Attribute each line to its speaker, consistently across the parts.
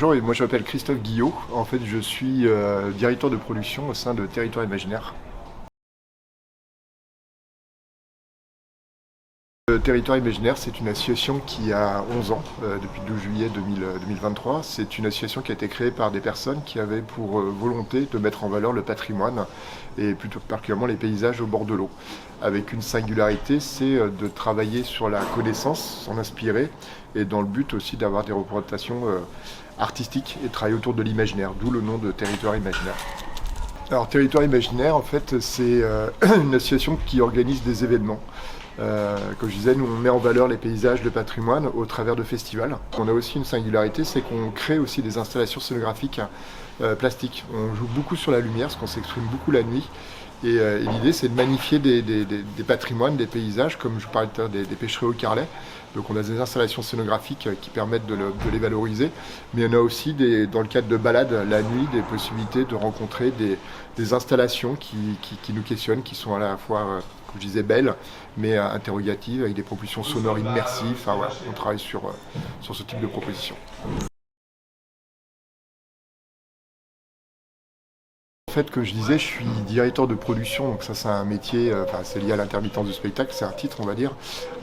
Speaker 1: Bonjour, et moi je m'appelle Christophe Guillot. En fait, je suis directeur de production au sein de Territoire Imaginaire. Territoire Imaginaire, c'est une association qui a 11 ans, depuis le 12 juillet 2023. C'est une association qui a été créée par des personnes qui avaient pour volonté de mettre en valeur le patrimoine et plus particulièrement les paysages au bord de l'eau. Avec une singularité, c'est de travailler sur la connaissance, s'en inspirer, et dans le but aussi d'avoir des représentations artistiques et travailler autour de l'imaginaire, d'où le nom de Territoire Imaginaire. Alors, Territoire Imaginaire, en fait, c'est une association qui organise des événements. Comme je disais, nous on met en valeur les paysages, le patrimoine au travers de festivals. On a aussi une singularité, c'est qu'on crée aussi des installations scénographiques plastiques. On joue beaucoup sur la lumière, parce qu'on s'exprime beaucoup la nuit. Et l'idée, c'est de magnifier des patrimoines, des paysages, comme je vous parlais tout à l'heure des pêcheries au carrelet. Donc on a des installations scénographiques qui permettent de les valoriser. Mais on a aussi, dans le cadre de balades la nuit, des possibilités de rencontrer des installations qui nous questionnent, qui sont à la fois, comme je disais, belles, mais interrogatives, avec des propositions sonores immersives. Enfin, voilà, on travaille sur ce type de propositions. En fait, comme je disais, je suis directeur de production, donc ça c'est un métier, c'est lié à l'intermittence du spectacle, c'est un titre on va dire.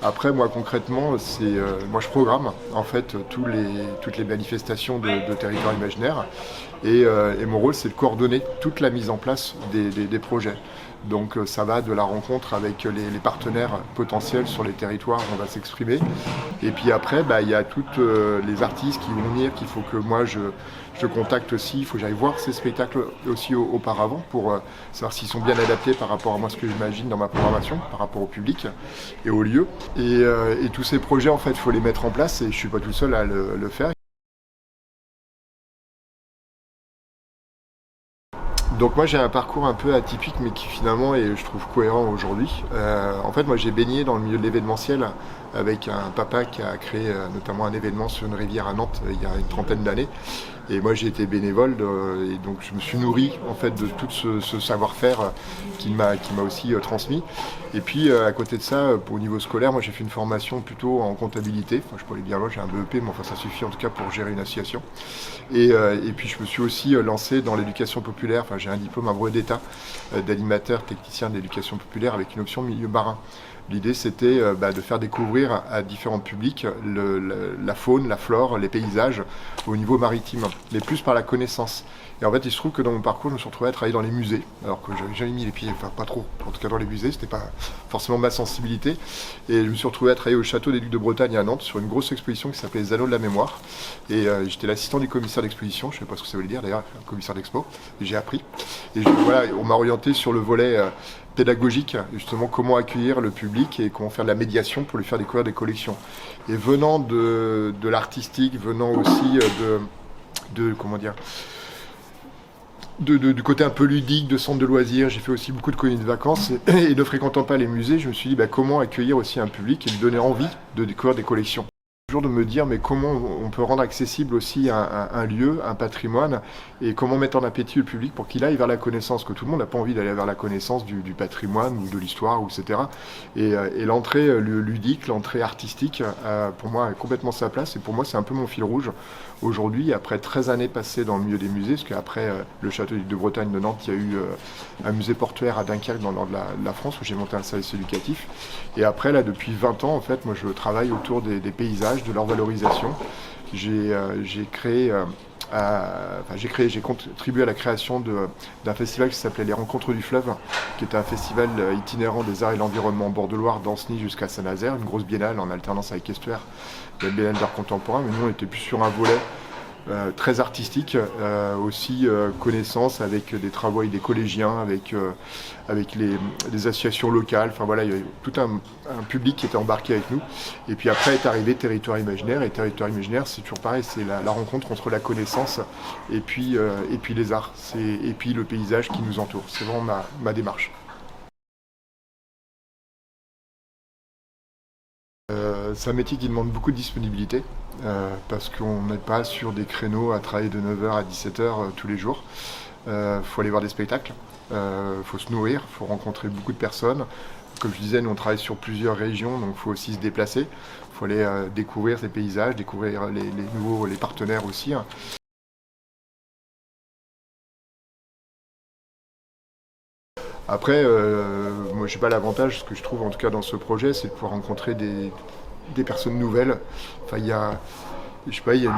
Speaker 1: Après moi concrètement, moi je programme en fait toutes les manifestations de Territoire Imaginaire et mon rôle c'est de coordonner toute la mise en place des projets. Donc ça va de la rencontre avec les partenaires potentiels sur les territoires où on va s'exprimer. Et puis après, il y a toutes les artistes qui vont venir, qu'il faut que moi je contacte aussi, il faut que j'aille voir ces spectacles aussi auparavant pour savoir s'ils sont bien adaptés par rapport à moi ce que j'imagine dans ma programmation, par rapport au public et au lieu. Et tous ces projets, en fait, il faut les mettre en place et je ne suis pas tout seul à le faire. Donc moi j'ai un parcours un peu atypique mais qui finalement est je trouve cohérent aujourd'hui. En fait moi j'ai baigné dans le milieu de l'événementiel avec un papa qui a créé notamment un événement sur une rivière à Nantes il y a une trentaine d'années. Et moi j'ai été bénévole et donc je me suis nourri en fait de tout ce savoir-faire qu'il m'a aussi transmis. Et puis à côté de ça, au niveau scolaire, moi j'ai fait une formation plutôt en comptabilité. Enfin, je peux aller bien loin, j'ai un BEP, mais enfin ça suffit en tout cas pour gérer une association. Et puis je me suis aussi lancé dans l'éducation populaire. Enfin, j'ai un diplôme, un brevet d'État d'animateur technicien d'éducation populaire avec une option milieu marin. L'idée, c'était de faire découvrir à différents publics la faune, la flore, les paysages au niveau maritime, mais plus par la connaissance. Et en fait, il se trouve que dans mon parcours, je me suis retrouvé à travailler dans les musées, alors que j'avais jamais mis les pieds, enfin pas trop, en tout cas dans les musées, c'était pas forcément ma sensibilité. Et je me suis retrouvé à travailler au château des Ducs de Bretagne à Nantes sur une grosse exposition qui s'appelait Les Anneaux de la Mémoire. Et j'étais l'assistant du commissaire d'exposition, je ne sais pas ce que ça veut dire d'ailleurs, un commissaire d'expo, et j'ai appris. Et voilà, on m'a orienté sur le volet pédagogique, justement comment accueillir le public et comment faire de la médiation pour lui faire découvrir des collections. Et venant de l'artistique, venant aussi comment dire, du côté un peu ludique, de centre de loisirs, j'ai fait aussi beaucoup de colonies de vacances et ne fréquentant pas les musées, je me suis dit comment accueillir aussi un public et lui donner envie de découvrir des collections. Toujours de me dire comment on peut rendre accessible aussi un lieu, un patrimoine et comment mettre en appétit le public pour qu'il aille vers la connaissance, que tout le monde n'a pas envie d'aller vers la connaissance du patrimoine ou de l'histoire, etc. Et l'entrée ludique, l'entrée artistique, pour moi, a complètement sa place et pour moi, c'est un peu mon fil rouge. Aujourd'hui, après 13 années passées dans le milieu des musées, parce qu'après le château de Bretagne de Nantes, il y a eu un musée portuaire à Dunkerque dans le nord de la France où j'ai monté un service éducatif. Et après, là, depuis 20 ans, en fait, moi, je travaille autour des paysages, de leur valorisation. J'ai contribué à la création d'un festival qui s'appelait Les Rencontres du Fleuve, qui était un festival itinérant des arts et l'environnement en bord de Loire, d'Ancenis jusqu'à Saint-Nazaire, une grosse biennale en alternance avec Estuaire, la biennale d'art contemporain, mais nous on était plus sur un volet très artistique, aussi connaissance avec des travaux avec des collégiens, avec les associations locales. Enfin voilà, il y a tout un public qui était embarqué avec nous. Et puis après est arrivé Territoire Imaginaire. Et Territoire Imaginaire, c'est toujours pareil, c'est la rencontre entre la connaissance et puis les arts, et puis le paysage qui nous entoure. C'est vraiment ma démarche. C'est un métier qui demande beaucoup de disponibilité parce qu'on n'est pas sur des créneaux à travailler de 9h à 17h tous les jours. Faut aller voir des spectacles, faut se nourrir, faut rencontrer beaucoup de personnes. Comme je disais, nous on travaille sur plusieurs régions, donc il faut aussi se déplacer. Il faut aller découvrir ces paysages, découvrir les partenaires aussi, hein. Après, moi j'ai pas l'avantage, ce que je trouve en tout cas dans ce projet, c'est de pouvoir rencontrer des personnes nouvelles. Enfin, je sais pas, il y a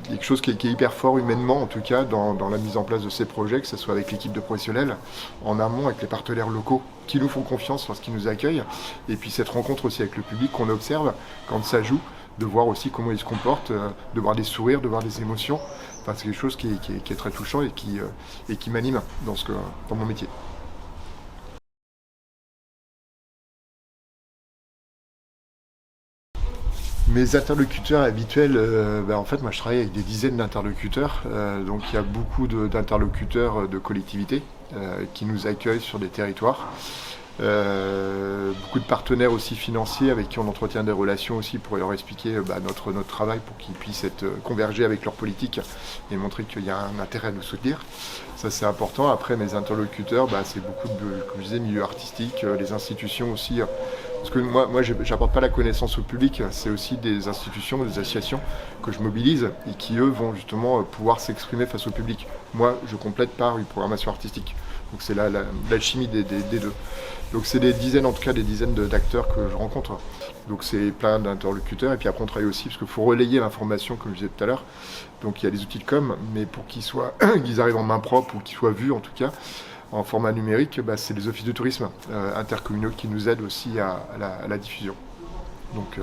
Speaker 1: quelque chose qui est hyper fort humainement, en tout cas, dans la mise en place de ces projets, que ce soit avec l'équipe de professionnels, en amont, avec les partenaires locaux qui nous font confiance lorsqu'ils nous accueillent, et puis cette rencontre aussi avec le public qu'on observe quand ça joue, de voir aussi comment ils se comportent, de voir des sourires, de voir des émotions. Enfin, c'est quelque chose qui est très touchant et qui m'anime dans mon métier. Mes interlocuteurs habituels, en fait, moi je travaille avec des dizaines d'interlocuteurs, donc il y a beaucoup d'interlocuteurs de collectivités qui nous accueillent sur des territoires. Beaucoup de partenaires aussi financiers avec qui on entretient des relations aussi pour leur expliquer notre travail pour qu'ils puissent être convergés avec leur politique et montrer qu'il y a un intérêt à nous soutenir. Ça c'est important. Après mes interlocuteurs, c'est beaucoup comme je disais, milieu artistique, les institutions aussi. Parce que moi j'apporte pas la connaissance au public, c'est aussi des institutions, des associations que je mobilise et qui eux vont justement pouvoir s'exprimer face au public. Moi je complète par une programmation artistique. Donc c'est l'alchimie des deux. Donc c'est des dizaines, en tout cas des dizaines d'acteurs que je rencontre. Donc c'est plein d'interlocuteurs. Et puis après on travaille aussi, parce qu'il faut relayer l'information, comme je disais tout à l'heure. Donc il y a des outils de com, mais pour qu'ils arrivent en main propre ou qu'ils soient vus en tout cas, en format numérique, c'est les offices de tourisme intercommunaux qui nous aident aussi à la diffusion. Donc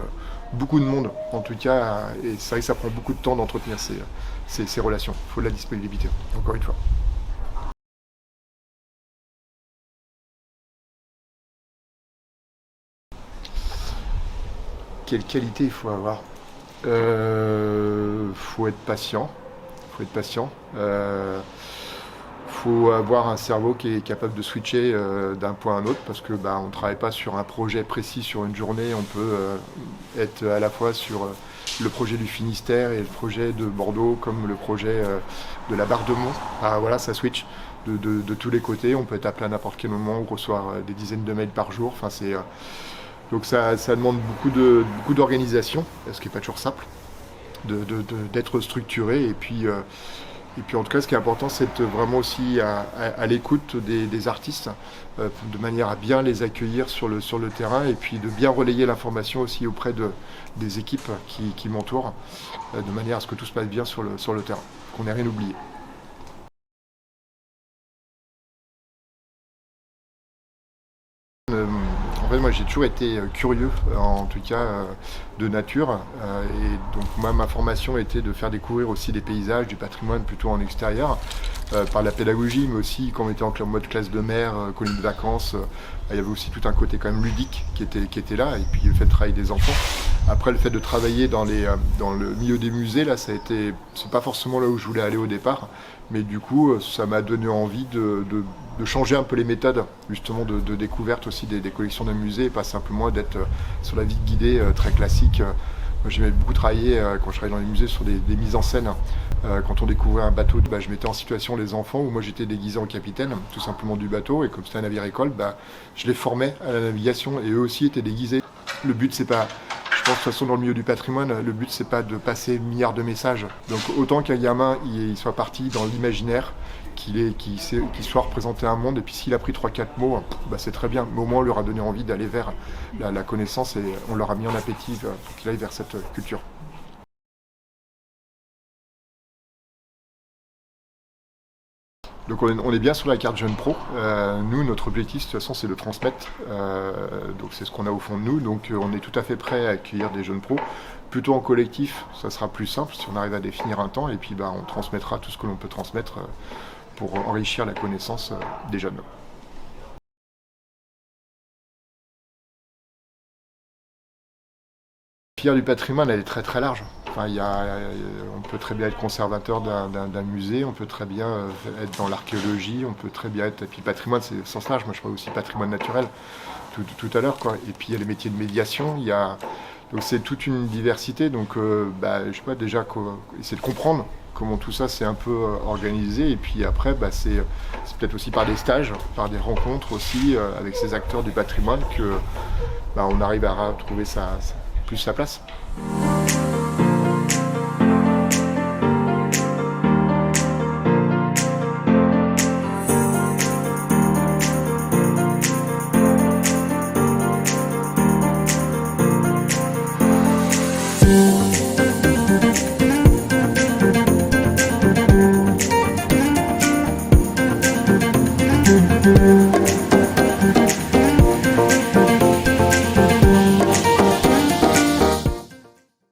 Speaker 1: beaucoup de monde en tout cas, et c'est vrai que ça prend beaucoup de temps d'entretenir ces relations. Il faut de la disponibilité, encore une fois. Quelle qualité il faut avoir? Faut être patient. Faut être patient. Faut avoir un cerveau qui est capable de switcher d'un point à un autre parce que on ne travaille pas sur un projet précis sur une journée. On peut être à la fois sur le projet du Finistère et le projet de Bordeaux comme le projet de la Barre de Mont. Voilà, ça switch de tous les côtés. On peut être appelé à n'importe quel moment ou recevoir des dizaines de mails par jour. Enfin, donc ça demande beaucoup d'organisation, ce qui n'est pas toujours simple, d'être structuré. Et puis en tout cas, ce qui est important, c'est d'être vraiment aussi à l'écoute des artistes, de manière à bien les accueillir sur le terrain et puis de bien relayer l'information aussi auprès des équipes qui m'entourent, de manière à ce que tout se passe bien sur le terrain, qu'on n'ait rien oublié. En fait, moi j'ai toujours été curieux, en tout cas de nature. Et donc moi ma formation était de faire découvrir aussi des paysages, du patrimoine plutôt en extérieur, par la pédagogie, mais aussi quand on était en mode classe de mer, colonie de vacances, il y avait aussi tout un côté quand même ludique qui était là, et puis le fait de travailler des enfants. Après le fait de travailler dans le milieu des musées, là c'est pas forcément là où je voulais aller au départ, mais du coup ça m'a donné envie de changer un peu les méthodes justement de découverte aussi des collections de musées et pas simplement d'être sur la visite guidée très classique. Moi j'aimais beaucoup travailler quand je travaillais dans les musées sur des mises en scène. Quand on découvrait un bateau, je mettais en situation les enfants où moi j'étais déguisé en capitaine tout simplement du bateau et comme c'était un navire-école, je les formais à la navigation et eux aussi étaient déguisés. Le but c'est pas, je pense de toute façon dans le milieu du patrimoine, le but c'est pas de passer milliards de messages. Donc autant qu'un gamin il soit parti dans l'imaginaire, qu'il soit représenté un monde, et puis s'il a pris 3-4 mots, c'est très bien. Mais au moins on leur a donné envie d'aller vers la connaissance et on leur a mis en appétit pour qu'il aille vers cette culture. Donc on est bien sur la carte Jeune Pro. Nous, notre objectif, de toute façon, c'est de transmettre. Donc c'est ce qu'on a au fond de nous. Donc on est tout à fait prêt à accueillir des jeunes pros. Plutôt en collectif, ça sera plus simple si on arrive à définir un temps. Et puis on transmettra tout ce que l'on peut transmettre pour enrichir la connaissance des jeunes. La filière du patrimoine, elle est très très large. Enfin, on peut très bien être conservateur d'un musée, on peut très bien être dans l'archéologie, on peut très bien être. Et puis le patrimoine, c'est sans sens large. Moi, je parle aussi patrimoine naturel tout à l'heure, quoi. Et puis il y a les métiers de médiation. Donc c'est toute une diversité. Donc, je sais pas déjà essayer de comprendre comment tout ça s'est un peu organisé. Et puis après, c'est peut-être aussi par des stages, par des rencontres aussi avec ces acteurs du patrimoine que on arrive à retrouver plus sa place.